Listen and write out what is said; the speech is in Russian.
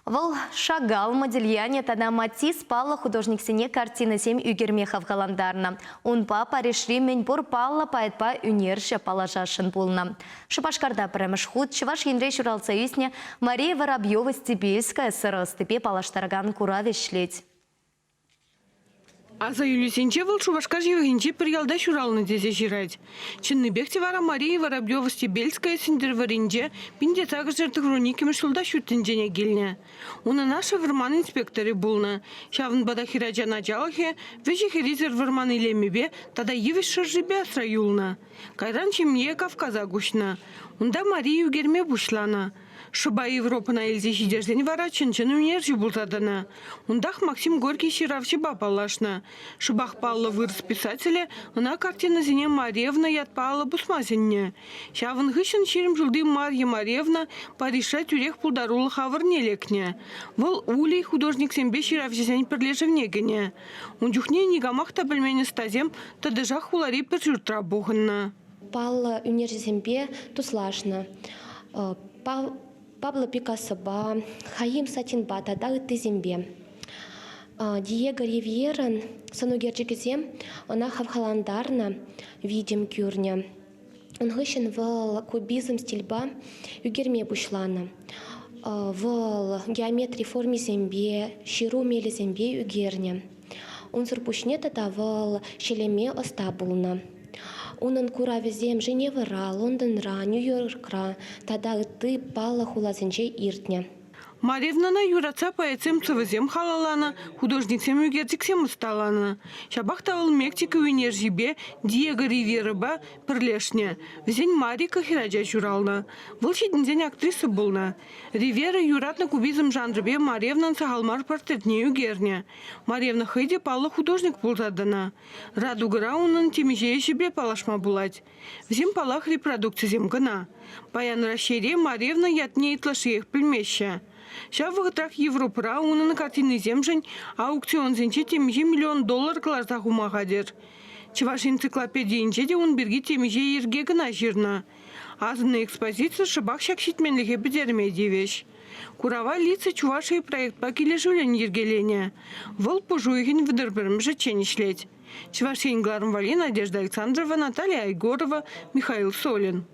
Вол Шагал Модельяне тада Матис пала художник сене картина 7 үгермехов галандарна. Он папа решли мен бур пала поэтпа үнерше палажашын булна. Шипашкарда премеш худ чываш енре шуралцаюсне Мария Воробьева Стебельская сыростепе палаштарган куравешлеть. А за Юлисенче вол Шубашкар Евгенче приялда шуралны дезе жирать. Чинны бехте вара Мария Воробьева Стебельская синдерваринче пинде тагы жертых руниким шулда шутынчене гельне. Уна наша варман инспекторы булна. Шавн бада хираджа началахе, вежи хиризер варман илемебе, тада евиш шаржибе асраюлна. Кайран чемье Кавказа гушна. Унда Мария югерме бушлана. Шуба Европа на эльзе хидежден вара чынчын унержи бултадана. Ундах Максим Горький ширавчи бапалашна. Шубах палла вырос писателя, она картина зене Марьевна ятпала бусмазенне. Шавын гыщен ширим жулды Марья Марьевна париша тюрех пулдарула хаварне лекне. Вол улей художник сембе ширавчи зень прилежевнегене. Ундюхне нигамах табельмене стазем, тадежах хулари перчуртра буханна. Палла унержембе туслашна. Пабло Пикассо ба, Хаим Сатинба, тада тызембе. Диего Ривьера, санугерчикизем, она хавхаландарна, видим кюрня. Он гыщен в кубизм стильба, югерме бушлана. В геометрии форме зембе, ширу мели зембе югерня. Он сурпушнета в шелеме остабулна. Унан куравизем Женевра, Лондонра, Нью-Йоркра, тада ты пала хулазенче иртня. Марьевна на юраца поэцем цывызем халалана, художниксем югерциксем усталана. Шабахтавал мектика юнержибе Диего Ривьера ба прлешня. Взень Марика хираджа журална. Волшиден день актриса булна. Ривьера юратна кубизм жанрбе Марьевна сахалмар портретне югерня. Марьевна хайде пала художник бултадана. Радугара унан темижеешибе палашма булать. Взем палах репродукцизем гана. Паян расшире Марьевна ятне итлашиех пельмеща. Шавы трах Европа, уна на картины земжень, аукцион зенче темиже $1 миллион кларта хумагадер. Чеваш энциклопедия инчеде он берги темиже ерге гына жирна. Азына экспозиция шабах шакшитменлихе бедерме девеш. Курава лица чуваши проект пакиле жулен ергелене. Вол пожуйген выдерберм жеченишлеть. Чевашин Гларм Вали, Надежда Александрова, Наталья Егорова, Михаил Солин.